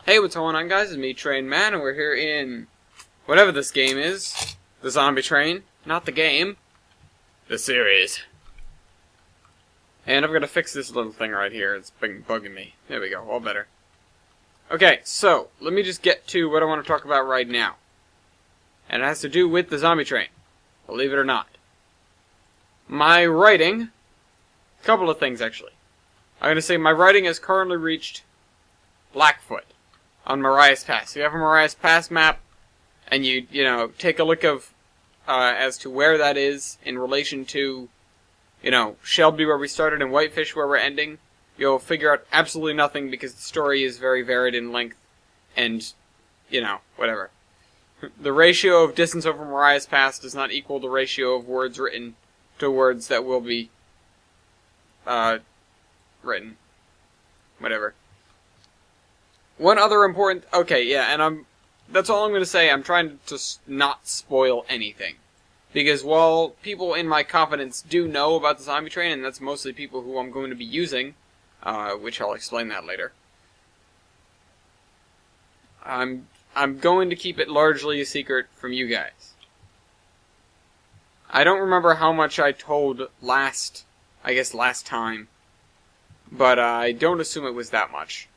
Hey, what's going on, guys? It's me, Train Man, and we're here in whatever this game is. The Zombie Train. Not the game. The series. And I'm gonna fix this little thing right here. It's been bugging me. There we go, all better. Okay, so, let me just get to what I want to talk about right now. And it has to do with the Zombie Train. Believe it or not. My writing... a couple of things, actually. I'm gonna say my writing has currently reached Blackfoot on Marias Pass. You have a Marias Pass map, and you take a look of as to where that is in relation to, Shelby where we started and Whitefish where we're ending. You'll figure out absolutely nothing because the story is very varied in length, and, whatever. The ratio of distance over Marias Pass does not equal the ratio of words written to words that will be written. Whatever. One other important... okay, yeah, and that's all I'm going to say. I'm trying to not spoil anything. Because while people in my confidence do know about the Zombie Train, and that's mostly people who I'm going to be using, which I'll explain that later, I'm going to keep it largely a secret from you guys. I don't remember how much I told last time, but I don't assume it was that much.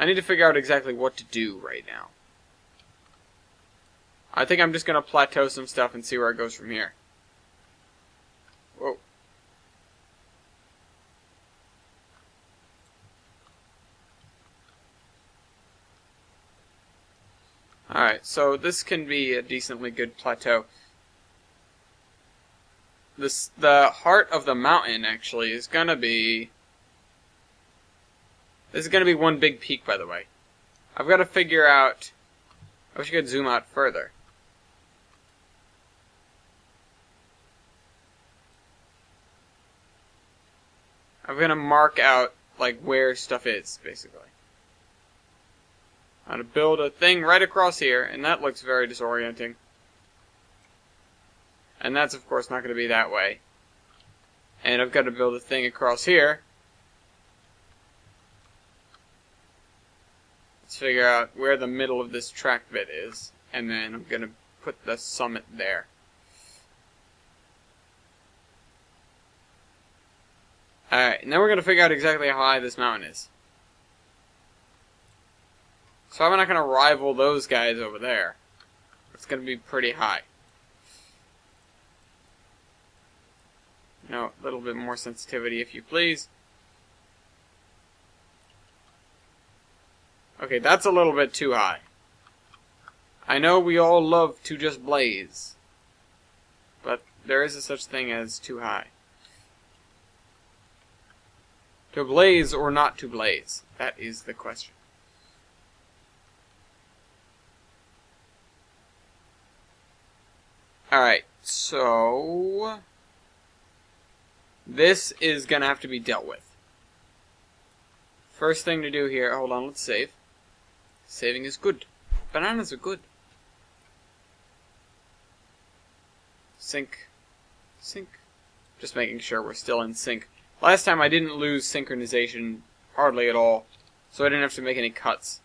I need to figure out exactly what to do right now. I think I'm just going to plateau some stuff and see where it goes from here. Whoa. Alright, so this can be a decently good plateau. The heart of the mountain, actually, is going to be... this is going to be one big peak, by the way. I've got to figure out... I wish I could zoom out further. I'm going to mark out, where stuff is, basically. I'm going to build a thing right across here, and that looks very disorienting. And that's, of course, not going to be that way. And I've got to build a thing across here. Let's figure out where the middle of this track bit is, and then I'm going to put the summit there. Alright, and then we're going to figure out exactly how high this mountain is. So I'm not going to rival those guys over there. It's going to be pretty high. A little bit more sensitivity, if you please. Okay, that's a little bit too high. I know we all love to just blaze, but there is a such thing as too high. To blaze or not to blaze? That is the question. Alright, so... this is gonna have to be dealt with. First thing to do here... hold on, let's save. Saving is good. Bananas are good. Sync. Sync. Just making sure we're still in sync. Last time I didn't lose synchronization hardly at all, so I didn't have to make any cuts.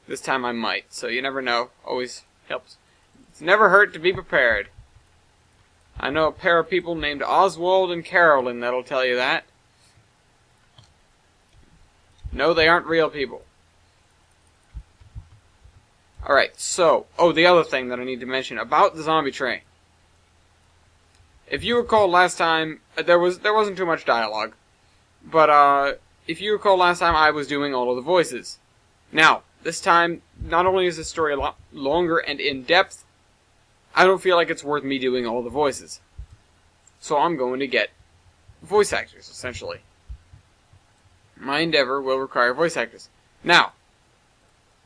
This time I might, so you never know. Always helps. It's never hurt to be prepared. I know a pair of people named Oswald and Carolyn that'll tell you that. No, they aren't real people. Alright, so, the other thing that I need to mention about the Zombie Train. If you recall last time, there wasn't too much dialogue, but if you recall last time I was doing all of the voices. Now, this time, not only is the story a lot longer and in-depth, I don't feel like it's worth me doing all the voices. So I'm going to get voice actors, essentially. My endeavor will require voice actors. Now,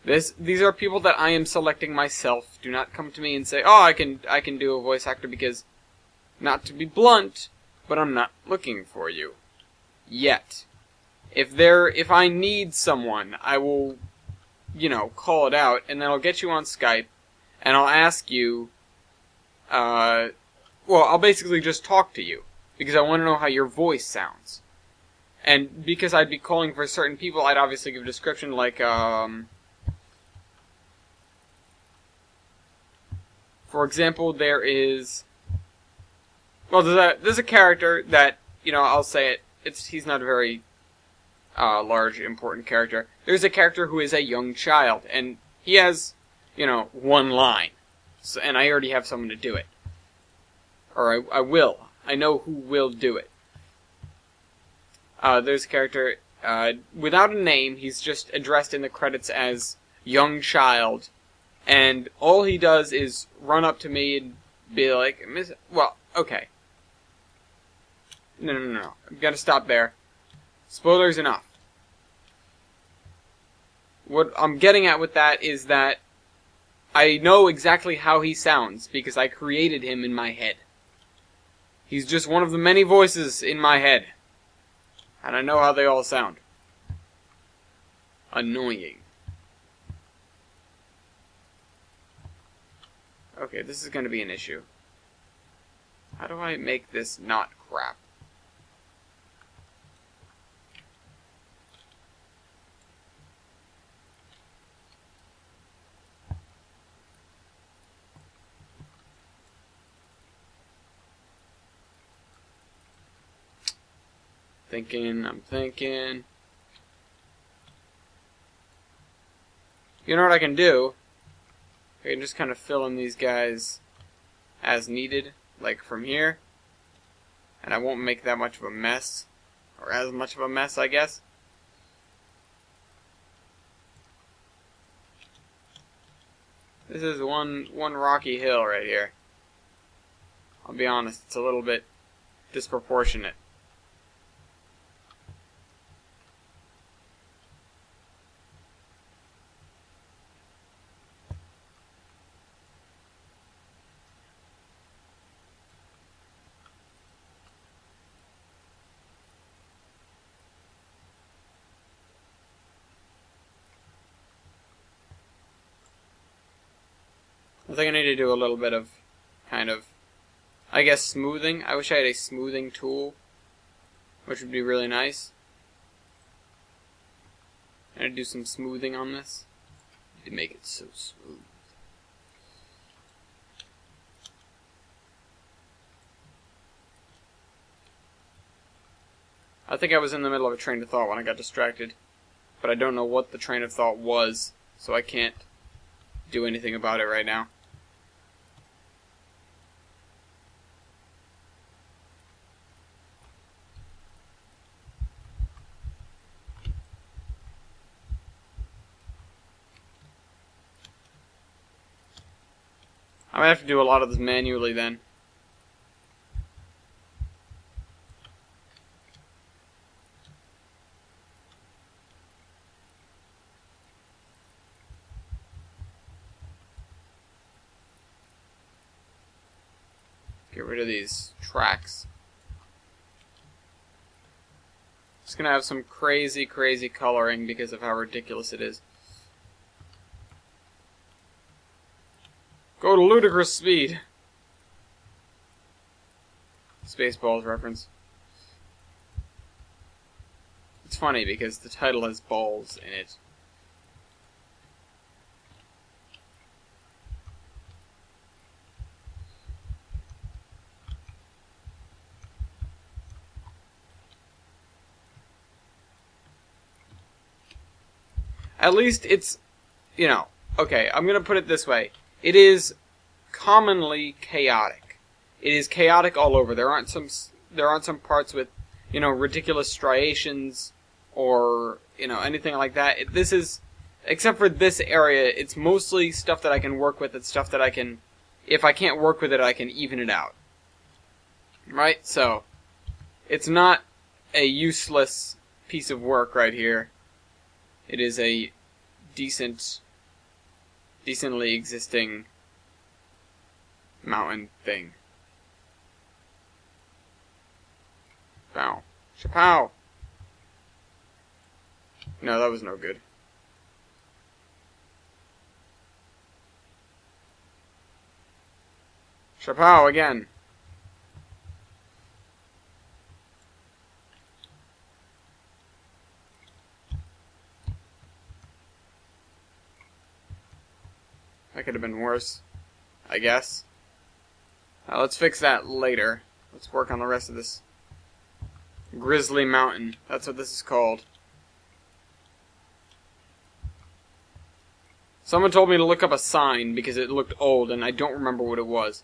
these are people that I am selecting myself. Do not come to me and say, oh, I can do a voice actor because, not to be blunt, but I'm not looking for you. Yet. If I need someone, I will, call it out, and then I'll get you on Skype, and I'll ask you, I'll basically just talk to you, because I want to know how your voice sounds. And because I'd be calling for certain people, I'd obviously give a description like, for example, there is... Well, there's a character that, you know, I'll say it. He's not a very large, important character. There's a character who is a young child, and he has, you know, one line. So, and I already have someone to do it. Or I will. I know who will do it. There's a character without a name. He's just addressed in the credits as young child. And all he does is run up to me and be like, well, okay. No. I've got to stop there. Spoilers enough. What I'm getting at with that is that I know exactly how he sounds because I created him in my head. He's just one of the many voices in my head. And I know how they all sound. Annoying. Okay, this is going to be an issue. How do I make this not crap? I'm thinking. You know what I can do? I can just kind of fill in these guys as needed, like from here. And I won't make that much of a mess. Or as much of a mess, I guess. This is one rocky hill right here. I'll be honest, it's a little bit disproportionate. I think I need to do a little bit of, kind of, I guess smoothing. I wish I had a smoothing tool, which would be really nice. I'm gonna do some smoothing on this to make it so smooth. I think I was in the middle of a train of thought when I got distracted, but I don't know what the train of thought was, so I can't do anything about it right now. I might have to do a lot of this manually then. Get rid of these tracks. It's gonna have some crazy coloring because of how ridiculous it is. Go to ludicrous speed. Spaceballs reference. It's funny because the title has balls in it. At least it's, you know, okay, I'm gonna put it this way. It is commonly chaotic. It is chaotic all over. There aren't some parts with, you know, ridiculous striations or, you know, anything like that. This is, except for this area, it's mostly stuff that I can work with. It's stuff that I can, if I can't work with it, I can even it out. Right? So, it's not a useless piece of work right here. It is a decently existing mountain thing. Bow. Chapow! No, that was no good. Chapow again. That could have been worse, I guess. Let's fix that later. Let's work on the rest of this. Grizzly Mountain. That's what this is called. Someone told me to look up a sign because it looked old and I don't remember what it was.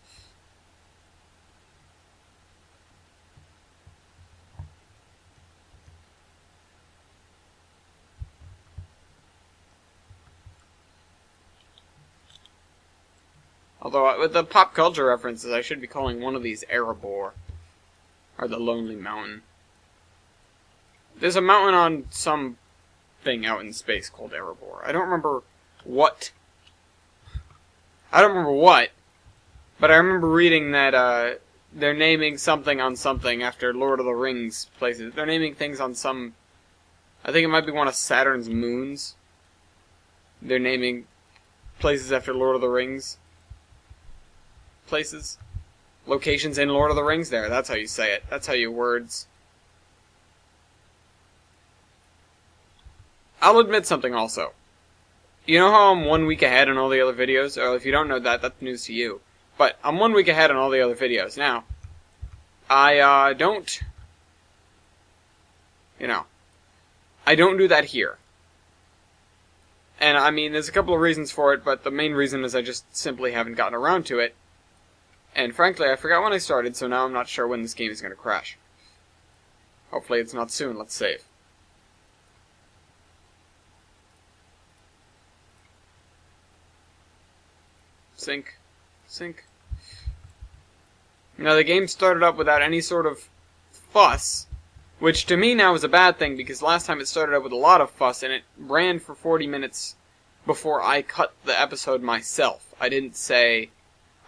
Although, with the pop culture references, I should be calling one of these Erebor. Or the Lonely Mountain. There's a mountain on some thing out in space called Erebor. I don't remember what. I don't remember what. But I remember reading that they're naming something on something after Lord of the Rings places. They're naming things on some. I think it might be one of Saturn's moons. They're naming places after Lord of the Rings places. Locations in Lord of the Rings there. That's how you say it. That's how you words. I'll admit something also. You know how I'm 1 week ahead on all the other videos? Or if you don't know that, that's news to you. But I'm 1 week ahead on all the other videos. Now, I don't... You know. I don't do that here. And I mean, there's a couple of reasons for it, but the main reason is I just simply haven't gotten around to it. And frankly, I forgot when I started, so now I'm not sure when this game is going to crash. Hopefully it's not soon. Let's save. Sync. Sync. Now, the game started up without any sort of fuss, which to me now is a bad thing, because last time it started up with a lot of fuss, and it ran for 40 minutes before I cut the episode myself. I didn't say...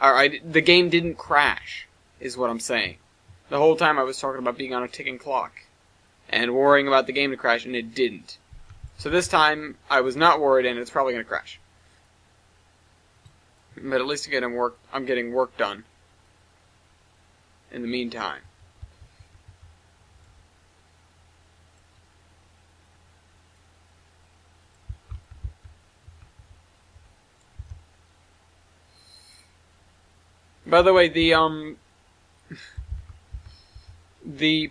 the game didn't crash, is what I'm saying. The whole time I was talking about being on a ticking clock, and worrying about the game to crash, and it didn't. So this time, I was not worried, and it's probably going to crash. But at least I'm getting work done in the meantime. By the way, the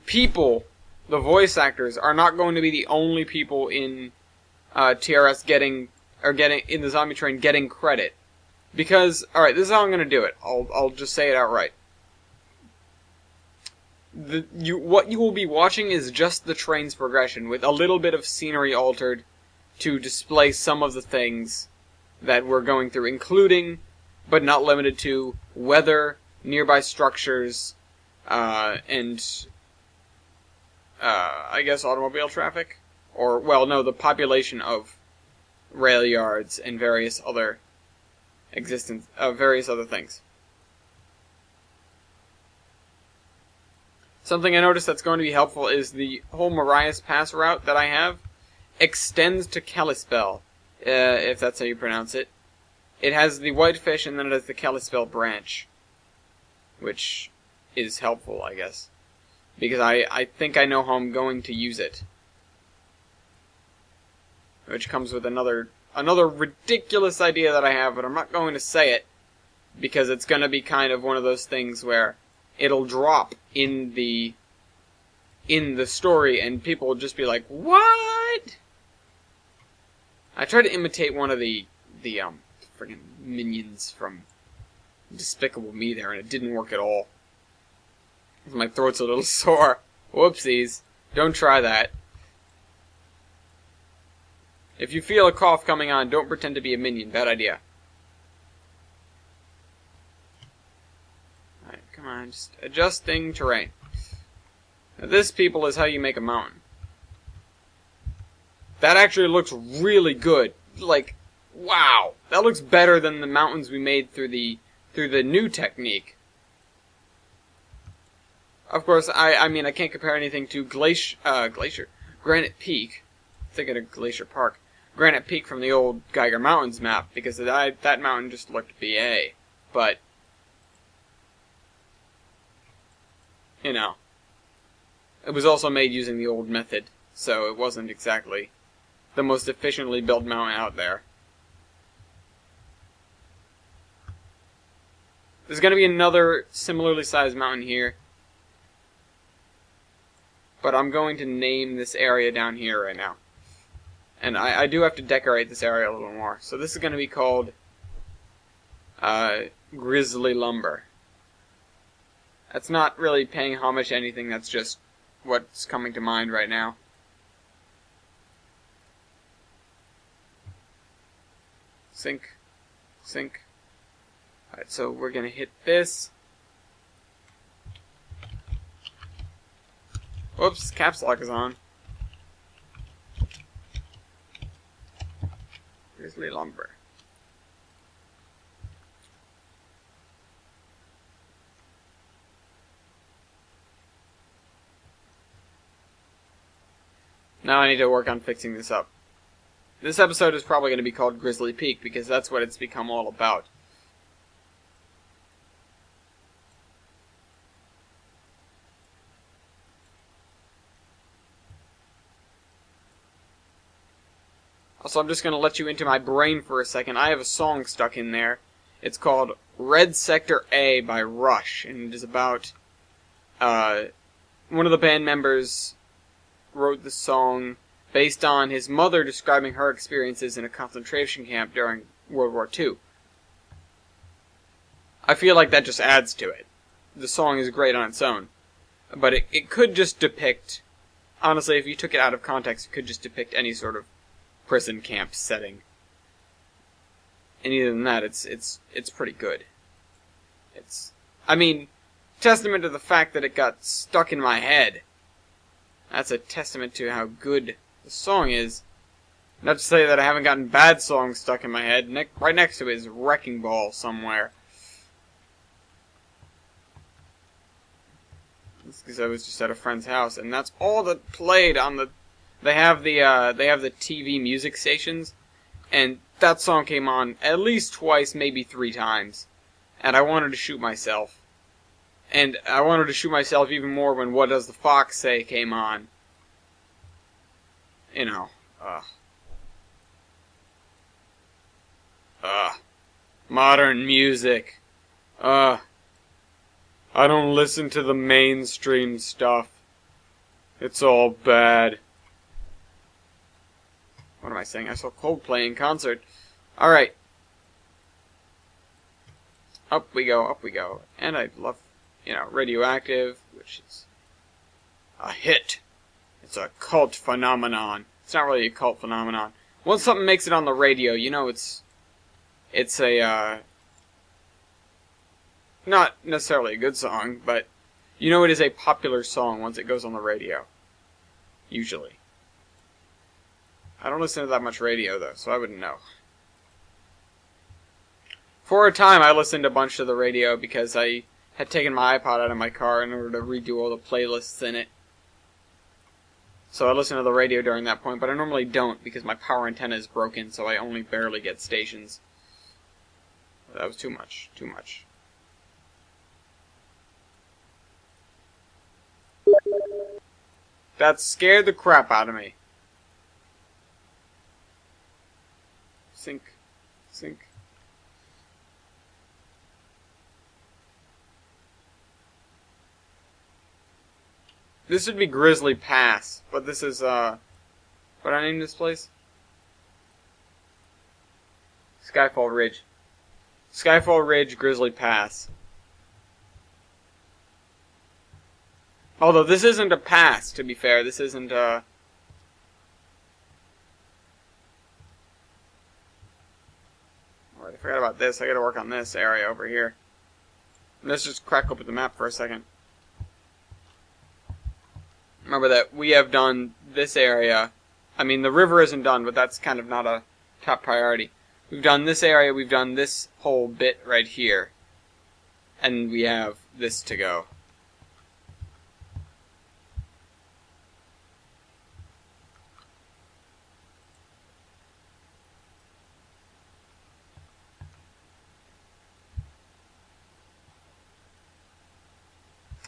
people, the voice actors, are not going to be the only people in TRS getting in the Zombie Train getting credit. Because, alright, this is how I'm going to do it. I'll just say it outright. What you will be watching is just the train's progression, with a little bit of scenery altered to display some of the things that we're going through, including, but not limited to, weather, nearby structures, and, I guess automobile traffic? Or, well, no, the population of rail yards and various other various other things. Something I noticed that's going to be helpful is the whole Marias Pass route that I have extends to Kalispell, if that's how you pronounce it. It has the Whitefish and then it has the Kalispell branch, which is helpful, I guess, because I think I know how I'm going to use it. Which comes with another ridiculous idea that I have, but I'm not going to say it, because it's going to be kind of one of those things where it'll drop in the story, and people will just be like, "What?" I tried to imitate one of the friggin' minions from Despicable Me there, and it didn't work at all. My throat's a little sore. Whoopsies. Don't try that. If you feel a cough coming on, don't pretend to be a minion. Bad idea. Alright, come on. Just adjusting terrain. Now this, people, is how you make a mountain. That actually looks really good. Like, wow. That looks better than the mountains we made through the new technique. Of course, I mean, I can't compare anything to Granite Peak. Thinking of Glacier Park. Granite Peak from the old Geiger Mountains map, because that mountain just looked BA. But, you know, it was also made using the old method, so it wasn't exactly the most efficiently built mountain out there. There's going to be another similarly sized mountain here. But I'm going to name this area down here right now. And I do have to decorate this area a little more. So this is going to be called Grizzly Lumber. That's not really paying homage to anything, that's just what's coming to mind right now. Sink. Sink. Alright, so we're going to hit this. Whoops, caps lock is on. Grizzly Lumber. Now I need to work on fixing this up. This episode is probably going to be called Grizzly Peak because that's what it's become all about. Also, I'm just going to let you into my brain for a second. I have a song stuck in there. It's called Red Sector A by Rush, and it is about one of the band members wrote the song based on his mother describing her experiences in a concentration camp during World War II. I feel like that just adds to it. The song is great on its own, but it could just depict, honestly, if you took it out of context, it could just depict any sort of prison camp setting. And other than that, it's pretty good. I mean, testament to the fact that it got stuck in my head. That's a testament to how good the song is. Not to say that I haven't gotten bad songs stuck in my head. Right next to it is Wrecking Ball somewhere. That's because I was just at a friend's house, and that's all that played on the. They have the TV music stations, and that song came on at least twice, maybe 3 times, and I wanted to shoot myself. And I wanted to shoot myself even more when What Does the Fox Say came on. You know, modern music. I don't listen to the mainstream stuff. It's all bad. What am I saying? I saw Coldplay in concert. Alright. Up we go, up we go. And I love, Radioactive, which is a hit. It's a cult phenomenon. It's not really a cult phenomenon. Once something makes it on the radio, it's a, not necessarily a good song, but it is a popular song once it goes on the radio. Usually. I don't listen to that much radio, though, so I wouldn't know. For a time, I listened a bunch to the radio because I had taken my iPod out of my car in order to redo all the playlists in it. So I listened to the radio during that point, but I normally don't because my power antenna is broken, so I only barely get stations. That was too much. Too much. That scared the crap out of me. Sink. Sink. This would be Grizzly Pass, but this is, what did I name this place? Skyfall Ridge. Skyfall Ridge, Grizzly Pass. Although this isn't a pass, to be fair. This isn't, Alright, I forgot about this. I gotta work on this area over here. Let's just crack open the map for a second. Remember that we have done this area. I mean, the river isn't done, but that's kind of not a top priority. We've done this area, we've done this whole bit right here. And we have this to go.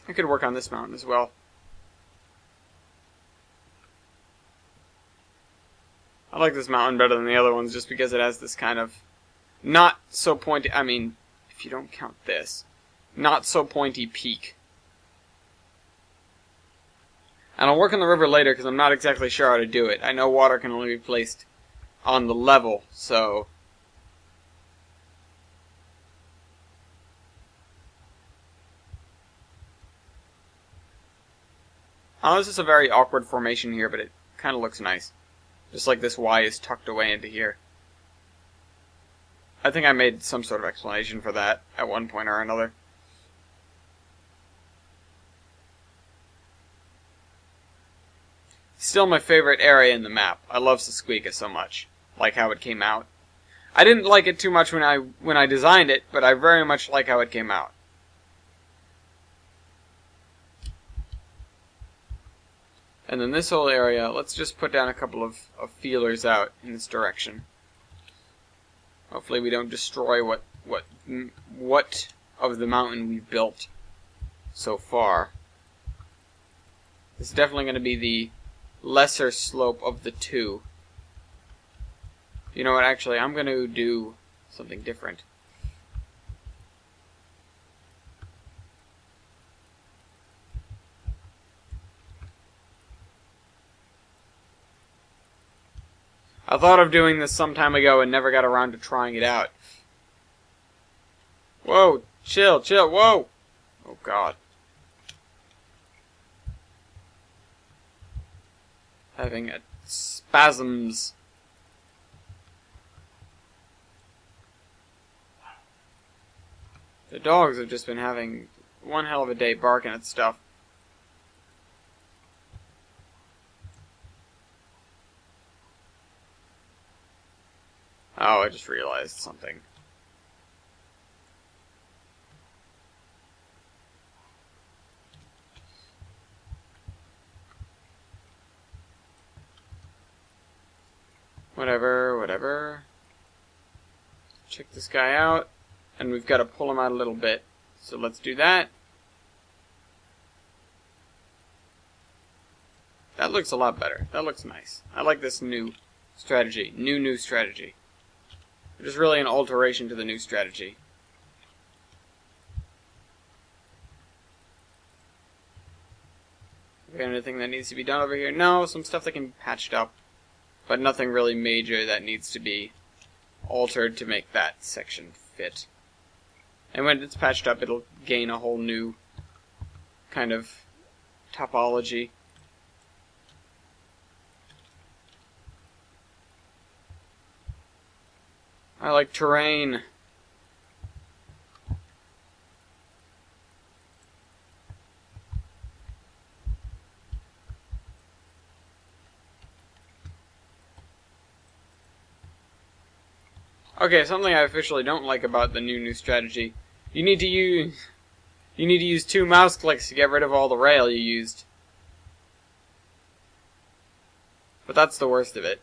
I could work on this mountain as well. I like this mountain better than the other ones just because it has this kind of not so pointy. I mean, if you don't count this. not so pointy peak. And I'll work on the river later because I'm not exactly sure how to do it. I know water can only be placed on the level, so... Oh, this is a very awkward formation here, but it kind of looks nice. Just like this Y is tucked away into here. I think I made some sort of explanation for that at one point or another. Still my favorite area in the map. I love Sesquica so much. Like how it came out. I didn't like it too much when I designed it, but I very much like how it came out. And then this whole area, let's just put down a couple of feelers out in this direction. Hopefully we don't destroy what of the mountain we've built so far. This is definitely going to be the lesser slope of the two. You know what, actually, I'm going to do something different. I thought of doing this some time ago and never got around to trying it out. Whoa, chill, whoa! Oh god. Having spasms. The dogs have just been having one hell of a day barking at stuff. Oh, I just realized something. Whatever. Check this guy out. And we've got to pull him out a little bit. So let's do that. That looks a lot better. That looks nice. I like this new strategy. New strategy. It is really an alteration to the new strategy. Anything that needs to be done over here? No, some stuff that can be patched up. But nothing really major that needs to be altered to make that section fit. And when it's patched up, it'll gain a whole new kind of topology. I like terrain. Okay, something I officially don't like about the new strategy. You need to use 2 mouse clicks to get rid of all the rail you used. But that's the worst of it.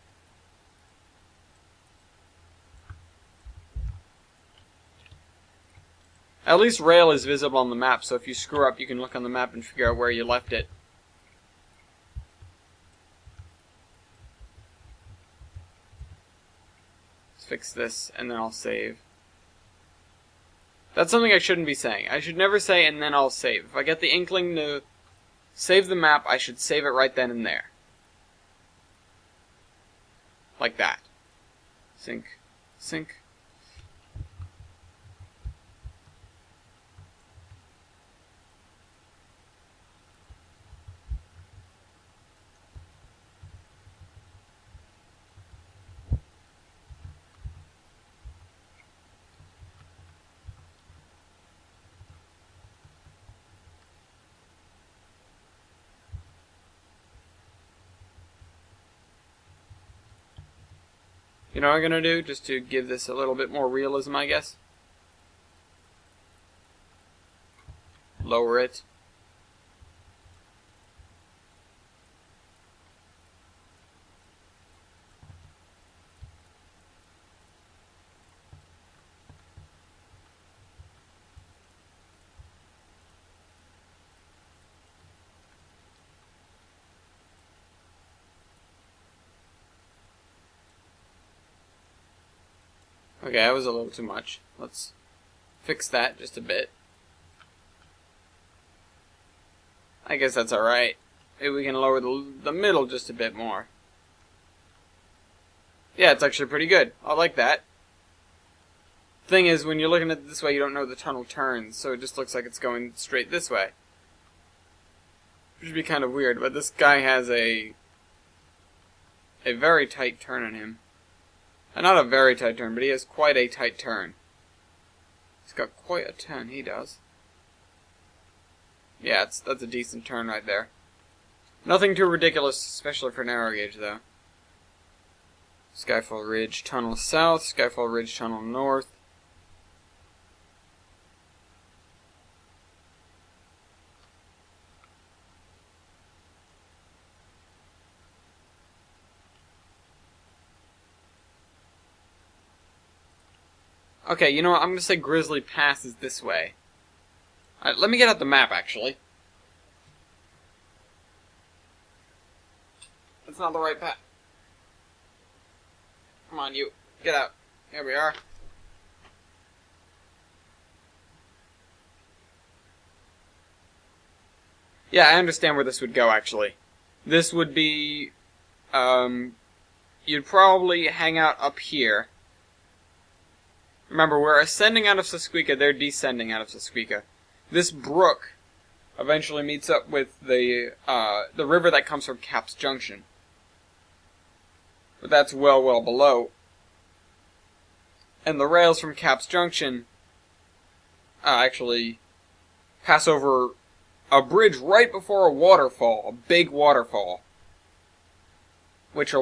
At least rail is visible on the map, so if you screw up, you can look on the map and figure out where you left it. Let's fix this, and then I'll save. That's something I shouldn't be saying. I should never say, and then I'll save. If I get the inkling to save the map, I should save it right then and there. Like that. Sync. You know what I'm going to do, just to give this a little bit more realism, I guess? Lower it. Okay, that was a little too much. Let's fix that just a bit. I guess that's alright. Maybe we can lower the middle just a bit more. Yeah, it's actually pretty good. I like that. Thing is, when you're looking at it this way, you don't know the tunnel turns, so it just looks like it's going straight this way. Which would be kind of weird, but this guy has a very tight turn on him. Not a very tight turn, but he has quite a tight turn. He's got quite a turn, he does. Yeah, that's a decent turn right there. Nothing too ridiculous, especially for narrow gauge, though. Skyfall Ridge Tunnel south, Skyfall Ridge Tunnel north. Okay, you know what? I'm going to say Grizzly Pass is this way. Alright, let me get out the map, actually. That's not the right path. Come on, you. Get out. Here we are. Yeah, I understand where this would go, actually. This would be... you'd probably hang out up here. Remember, we're ascending out of Susqueca, they're descending out of Susqueca. This brook eventually meets up with the river that comes from Caps Junction. But that's well below. And the rails from Caps Junction actually pass over a bridge right before a waterfall, a big waterfall, which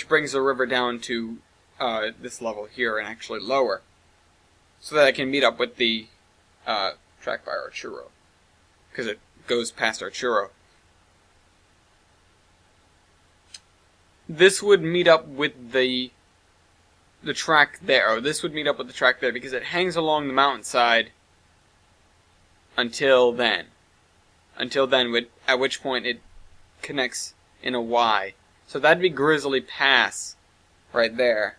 brings the river down to this level here and actually lower, so that I can meet up with the track by Arturo, because it goes past Arturo. This would meet up with the track there. Or this would meet up with the track there because it hangs along the mountainside until then. At which point it connects in a Y. So that'd be Grizzly Pass right there.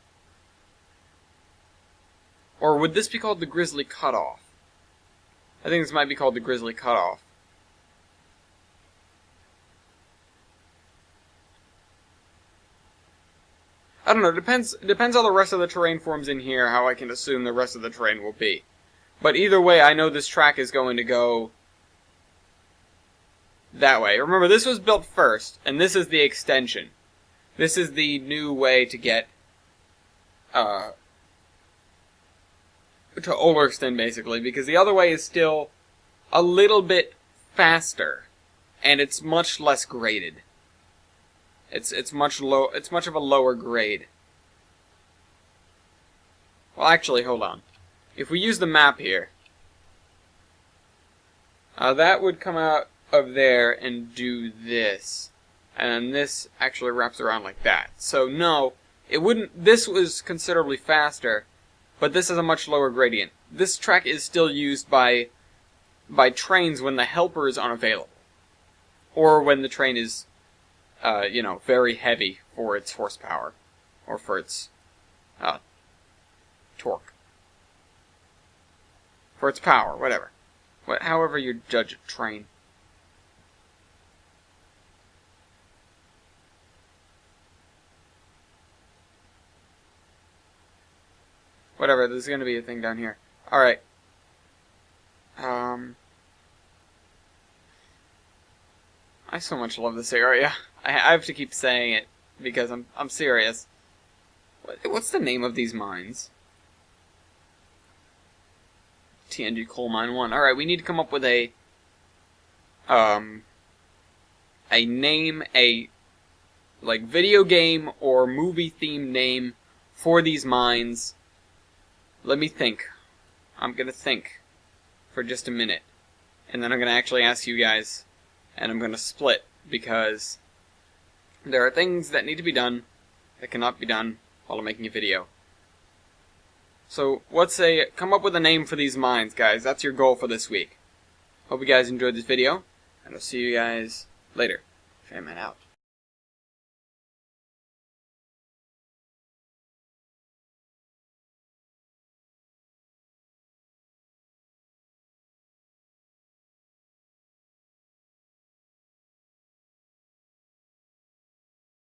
Or would this be called the Grizzly Cutoff? I think this might be called the Grizzly Cutoff. I don't know, depends how the rest of the terrain forms in here, how I can assume the rest of the terrain will be. But either way, I know this track is going to go that way. Remember, this was built first, and this is the extension. This is the new way to get to Ullerston, basically, because the other way is still a little bit faster, and it's much less graded. It's much of a lower grade. Well, actually, hold on. If we use the map here, that would come out of there and do this, and then this actually wraps around like that. So no, it wouldn't. This was considerably faster, but this is a much lower gradient. This track is still used by trains when the helper is unavailable, or when the train is very heavy for its horsepower, or for its torque, for its power, whatever. However you judge a train. Whatever, there's gonna be a thing down here. Alright. I so much love this area. I have to keep saying it because I'm serious. What's the name of these mines? TNG Coal Mine 1. Alright, we need to come up with a name, like video game or movie themed name for these mines. Let me think. I'm gonna think for just a minute, and then I'm gonna actually ask you guys, and I'm gonna split, because there are things that need to be done that cannot be done while I'm making a video. So, come up with a name for these mines, guys. That's your goal for this week. Hope you guys enjoyed this video, and I'll see you guys later. Shaman out.